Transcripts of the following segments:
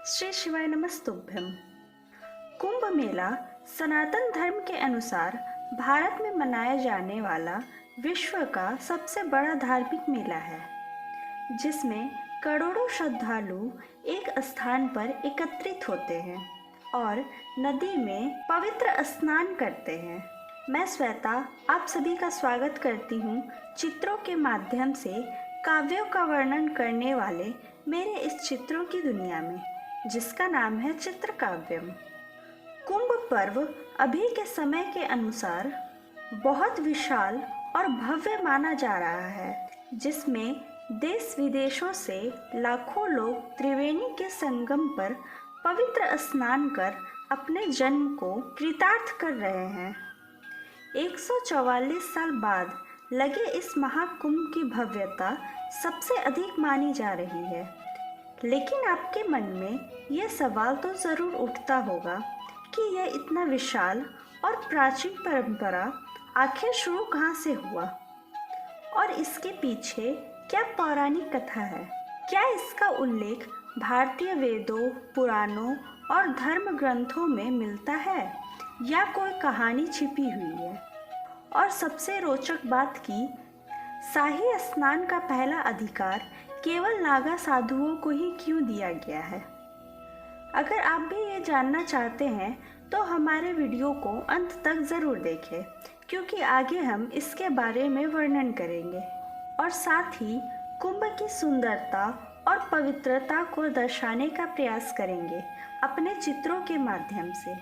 श्री शिवाय नमस्तुभ्यम। कुंभ मेला सनातन धर्म के अनुसार भारत में मनाया जाने वाला विश्व का सबसे बड़ा धार्मिक मेला है, जिसमें करोड़ों श्रद्धालु एक स्थान पर एकत्रित होते हैं और नदी में पवित्र स्नान करते हैं। मैं श्वेता आप सभी का स्वागत करती हूँ चित्रों के माध्यम से काव्यों का वर्णन करने वाले मेरे इस चित्रों की दुनिया में, जिसका नाम है चित्र काव्यम। कुंभ पर्व अभी के समय के अनुसार बहुत विशाल और भव्य माना जा रहा है, जिसमें देश विदेशों से लाखों लोग त्रिवेणी के संगम पर पवित्र स्नान कर अपने जन्म को कृतार्थ कर रहे हैं। 144 साल बाद लगे इस महाकुंभ की भव्यता सबसे अधिक मानी जा रही है, लेकिन आपके मन में यह सवाल तो ज़रूर उठता होगा कि यह इतना विशाल और प्राचीन परंपरा आखिर शुरू कहाँ से हुआ और इसके पीछे क्या पौराणिक कथा है। क्या इसका उल्लेख भारतीय वेदों, पुराणों और धर्म ग्रंथों में मिलता है या कोई कहानी छिपी हुई है। और सबसे रोचक बात कि शाही स्नान का पहला अधिकार केवल नागा साधुओं को ही क्यों दिया गया है। अगर आप भी ये जानना चाहते हैं तो हमारे वीडियो को अंत तक ज़रूर देखें, क्योंकि आगे हम इसके बारे में वर्णन करेंगे और साथ ही कुंभ की सुंदरता और पवित्रता को दर्शाने का प्रयास करेंगे अपने चित्रों के माध्यम से।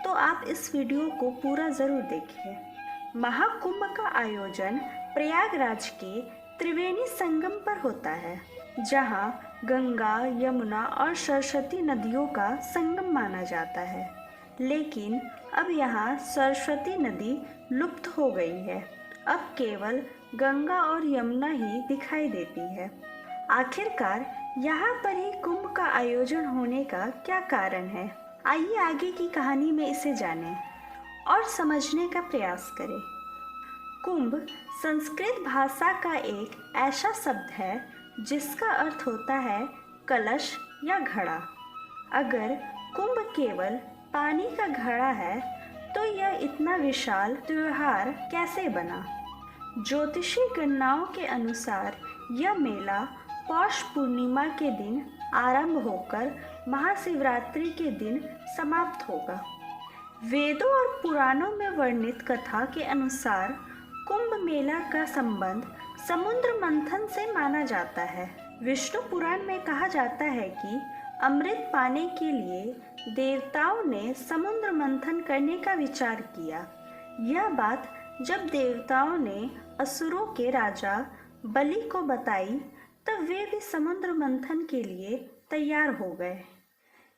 तो आप इस वीडियो को पूरा ज़रूर देखें। महाकुंभ का आयोजन प्रयागराज के त्रिवेणी संगम पर होता है, जहां गंगा, यमुना और सरस्वती नदियों का संगम माना जाता है। लेकिन अब यहां सरस्वती नदी लुप्त हो गई है। अब केवल गंगा और यमुना ही दिखाई देती है। आखिरकार यहाँ पर ही कुंभ का आयोजन होने का क्या कारण है? आइए आगे की कहानी में इसे जानें और समझने का प्रयास करें। कुंभ संस्कृत भाषा का एक ऐसा शब्द है जिसका अर्थ होता है कलश या घड़ा। अगर कुंभ केवल पानी का घड़ा है तो यह इतना विशाल त्योहार कैसे बना? ज्योतिषी गणनाओं के अनुसार यह मेला पौष पूर्णिमा के दिन आरंभ होकर महाशिवरात्रि के दिन समाप्त होगा। वेदों और पुराणों में वर्णित कथा के अनुसार कुंभ मेला का संबंध समुद्र मंथन से माना जाता है। विष्णु पुराण में कहा जाता है कि अमृत पाने के लिए देवताओं ने समुद्र मंथन करने का विचार किया। यह बात जब देवताओं ने असुरों के राजा बलि को बताई, तब वे भी समुद्र मंथन के लिए तैयार हो गए।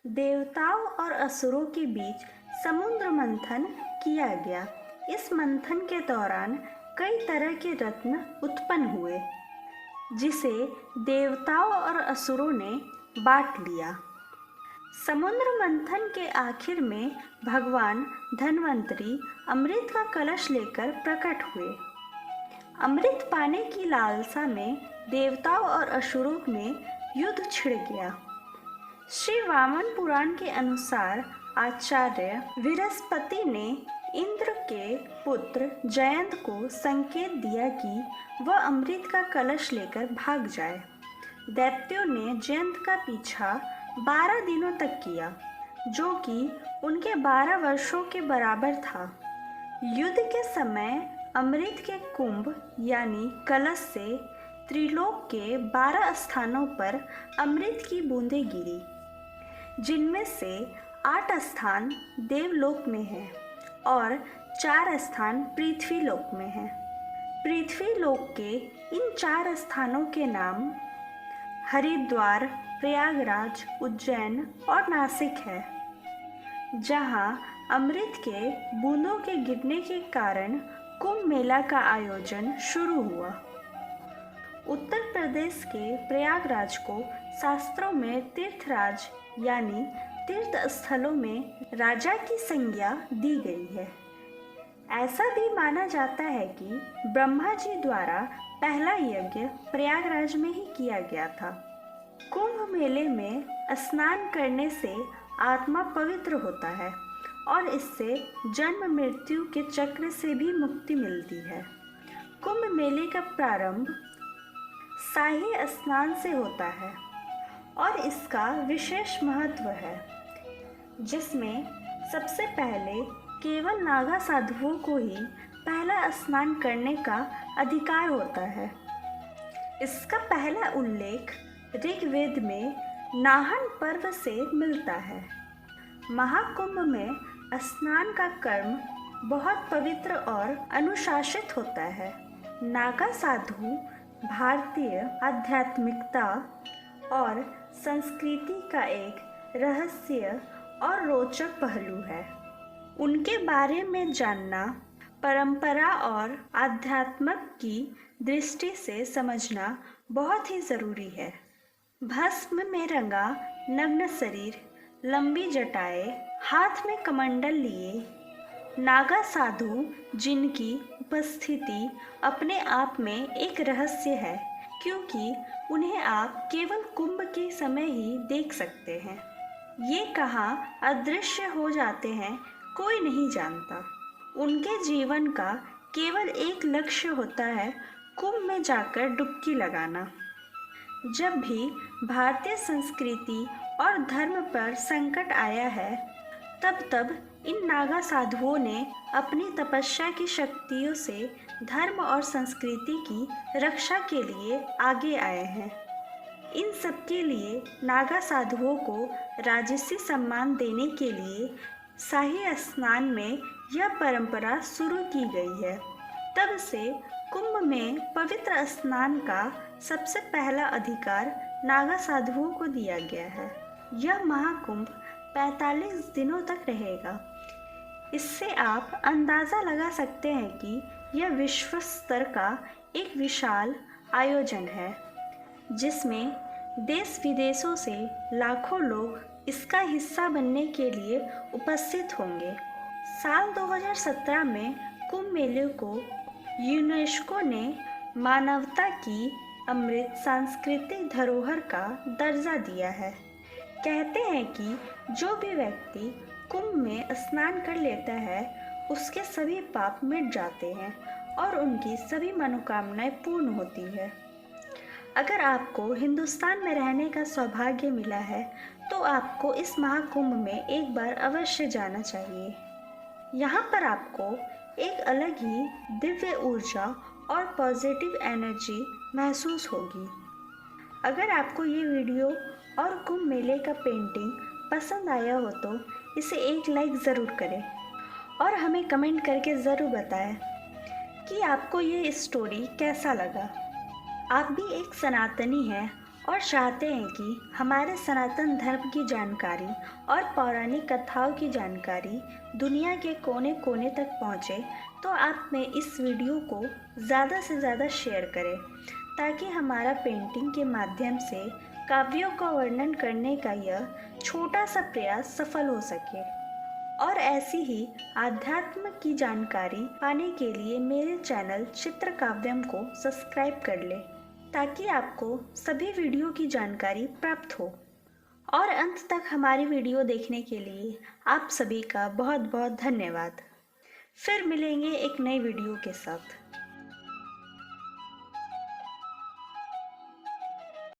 देवताओं और असुरों के बीच समुद्र मंथन किया गया। इस मंथन के दौरान कई तरह के रत्न उत्पन्न हुए, जिसे देवताओं और असुरों ने बांट लिया। समुद्र मंथन के आखिर में भगवान धन्वंतरी अमृत का कलश लेकर प्रकट हुए। अमृत पाने की लालसा में देवताओं और असुरों में युद्ध छिड़ गया। श्री वामन पुराण के अनुसार आचार्य बृहस्पति ने इंद्र के पुत्र जयंत को संकेत दिया कि वह अमृत का कलश लेकर भाग जाए। दैत्यों ने जयंत का पीछा 12 दिनों तक किया, जो कि उनके 12 वर्षों के बराबर था। युद्ध के समय अमृत के कुंभ यानी कलश से त्रिलोक के 12 स्थानों पर अमृत की बूंदें गिरी, जिनमें से 8 स्थान देवलोक में हैं और 4 स्थान पृथ्वी लोक में हैं। पृथ्वी लोक के इन 4 स्थानों के नाम हरिद्वार, प्रयागराज, उज्जैन और नासिक है, जहां अमृत के बूंदों के गिरने के कारण कुंभ मेला का आयोजन शुरू हुआ। उत्तर प्रदेश के प्रयागराज को शास्त्रों में तीर्थराज यानी तीर्थ स्थलों में राजा की संज्ञा दी गई है। ऐसा भी माना जाता है कि ब्रह्मा जी द्वारा पहला यज्ञ प्रयागराज में ही किया गया था। कुंभ मेले में स्नान करने से आत्मा पवित्र होता है और इससे जन्म मृत्यु के चक्र से भी मुक्ति मिलती है। कुंभ मेले का प्रारंभ शाही स्नान से होता है और इसका विशेष महत्व है, जिसमें सबसे पहले केवल नागा साधुओं को ही पहला स्नान करने का अधिकार होता है। इसका पहला उल्लेख ऋग्वेद में नाहन पर्व से मिलता है। महाकुंभ में स्नान का कर्म बहुत पवित्र और अनुशासित होता है। नागा साधु भारतीय आध्यात्मिकता और संस्कृति का एक रहस्य और रोचक पहलू है। उनके बारे में जानना परंपरा और आध्यात्म की दृष्टि से समझना बहुत ही ज़रूरी है। भस्म में रंगा नग्न शरीर, लंबी जटाएं, हाथ में कमंडल लिए नागा साधु, जिनकी उपस्थिति अपने आप में एक रहस्य है, क्योंकि उन्हें आप केवल कुंभ के समय ही देख सकते हैं। ये कहाँ अदृश्य हो जाते हैं कोई नहीं जानता। उनके जीवन का केवल एक लक्ष्य होता है, कुंभ में जाकर डुबकी लगाना। जब भी भारतीय संस्कृति और धर्म पर संकट आया है, तब इन नागा साधुओं ने अपनी तपस्या की शक्तियों से धर्म और संस्कृति की रक्षा के लिए आगे आए हैं। इन सब के लिए नागा साधुओं को राजसी सम्मान देने के लिए शाही स्नान में यह परंपरा शुरू की गई है। तब से कुंभ में पवित्र स्नान का सबसे पहला अधिकार नागा साधुओं को दिया गया है। यह महाकुंभ 45 दिनों तक रहेगा। इससे आप अंदाज़ा लगा सकते हैं कि यह विश्व स्तर का एक विशाल आयोजन है, जिसमें देश विदेशों से लाखों लोग इसका हिस्सा बनने के लिए उपस्थित होंगे। साल 2017 में कुंभ मेले को यूनेस्को ने मानवता की अमृत सांस्कृतिक धरोहर का दर्जा दिया है। कहते हैं कि जो भी व्यक्ति कुंभ में स्नान कर लेता है, उसके सभी पाप मिट जाते हैं और उनकी सभी मनोकामनाएं पूर्ण होती है। अगर आपको हिंदुस्तान में रहने का सौभाग्य मिला है, तो आपको इस महाकुंभ में एक बार अवश्य जाना चाहिए। यहाँ पर आपको एक अलग ही दिव्य ऊर्जा और पॉजिटिव एनर्जी महसूस होगी। अगर आपको ये वीडियो और कुंभ मेले का पेंटिंग पसंद आया हो तो इसे एक लाइक ज़रूर करें और हमें कमेंट करके ज़रूर बताएं कि आपको ये स्टोरी कैसा लगा। आप भी एक सनातनी हैं और चाहते हैं कि हमारे सनातन धर्म की जानकारी और पौराणिक कथाओं की जानकारी दुनिया के कोने कोने तक पहुँचे, तो आप में इस वीडियो को ज़्यादा से ज़्यादा शेयर करें, ताकि हमारा पेंटिंग के माध्यम से काव्यों का वर्णन करने का यह छोटा सा प्रयास सफल हो सके। और ऐसी ही आध्यात्म की जानकारी पाने के लिए मेरे चैनल चित्र काव्यम को सब्सक्राइब कर ले, ताकि आपको सभी वीडियो की जानकारी प्राप्त हो। और अंत तक हमारी वीडियो देखने के लिए आप सभी का बहुत बहुत धन्यवाद। फिर मिलेंगे एक नई वीडियो के साथ।